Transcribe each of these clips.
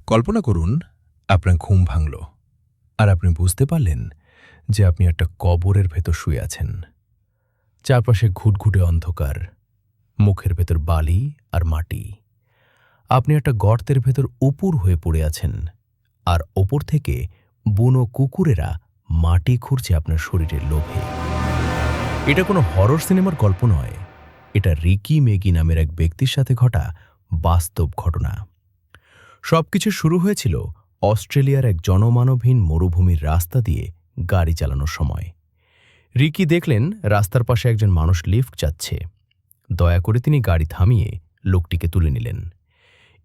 কল্পনা করুন আপনার ঘুম ভাঙল আর আপনি বুঝতে পারলেন যে আপনি একটা কবরের ভেতর শুয়ে আছেন। চারপাশে ঘুটঘুটে অন্ধকার, মুখের ভেতর বালি আর মাটি। আপনি একটা গর্তের ভেতর উপুর হয়ে পড়ে আছেন, আর ওপর থেকে বুনো কুকুরেরা মাটি খুঁড়ছে আপনার শরীরের লোভে। এটা কোনো হরর সিনেমার গল্প নয়, এটা রিকি মেগি নামের এক ব্যক্তির সাথে ঘটা বাস্তব ঘটনা। সবকিছু শুরু হয়েছিল অস্ট্রেলিয়ার এক জনমানবহীন মরুভূমির রাস্তা দিয়ে গাড়ি চালানোর সময়। রিকি দেখলেন রাস্তার পাশে একজন মানুষ লিফট যাচ্ছে। দয়া করে তিনি গাড়ি থামিয়ে লোকটিকে তুলে নিলেন।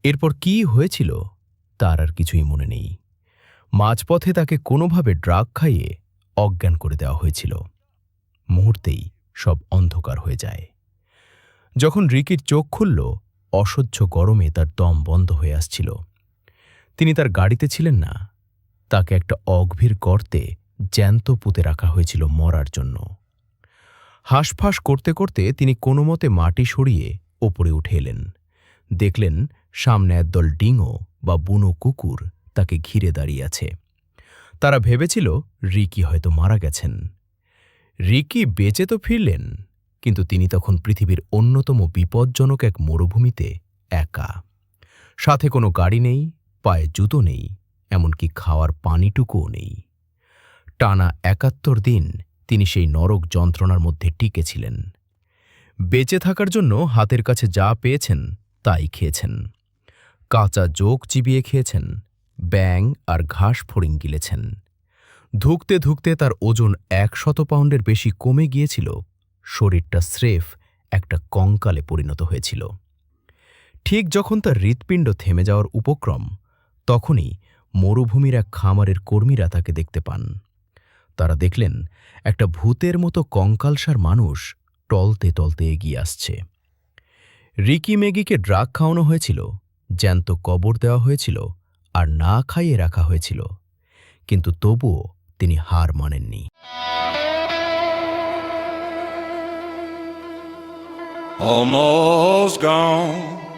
এরপর কী হয়েছিল তার আর কিছুই মনে নেই। মাঝপথে তাকে কোনোভাবে ড্রাগ খাইয়ে অজ্ঞান করে দেওয়া হয়েছিল। মুহূর্তেই সব অন্ধকার হয়ে যায়। যখন রিকির চোখ খুলল, অসহ্য গরমে তার দম বন্ধ হয়ে আসছিল। তিনি তার গাড়িতে ছিলেন না, তাকে একটা অগভীর গর্তে জ্যান্ত পুঁতে রাখা হয়েছিল মরার জন্য। হাঁসফাঁস করতে করতে তিনি কোনোমতে মাটি সরিয়ে ওপরে উঠে এলেন। দেখলেন সামনে একদল ডিঙো বা বুনো কুকুর তাকে ঘিরে দাঁড়িয়ে আছে। তারা ভেবেছিল রিকি হয়তো মারা গেছেন। রিকি বেঁচে তো ফিরলেন, কিন্তু তিনি তখন পৃথিবীর অন্যতম বিপজ্জনক এক মরুভূমিতে একা। সাথে কোনো গাড়ি নেই, পায়ে জুতো নেই, এমনকি খাওয়ার পানিটুকুও নেই। টানা ৭১ দিন তিনি সেই নরক যন্ত্রণার মধ্যে টিকেছিলেন। বেঁচে থাকার জন্য হাতের কাছে যা পেয়েছেন তাই খেয়েছেন। কাঁচা জোক চিবিয়ে খেয়েছেন, ব্যাঙ আর ঘাস ফড়িং গিলেছেন। ধুঁকতে ধুঁকতে তার ওজন ১০০ পাউন্ডের বেশি কমে গিয়েছিল। শরীরটা স্রেফ একটা কঙ্কালে পরিণত হয়েছিল। ঠিক যখন তার হৃৎপিণ্ড থেমে যাওয়ার উপক্রম, তখনই মরুভূমির এক খামারের কর্মীরা তাকে দেখতে পান। তারা দেখলেন একটা ভূতের মতো কঙ্কালসার মানুষ টলতে টলতে এগিয়ে আসছে। রিকি মেগিকে ড্রাগ খাওয়ানো হয়েছিল, জ্যান্ত কবর দেওয়া হয়েছিল, আর না খাইয়ে রাখা হয়েছিল, কিন্তু তবুও তিনি হার মানেননি। Almost gone.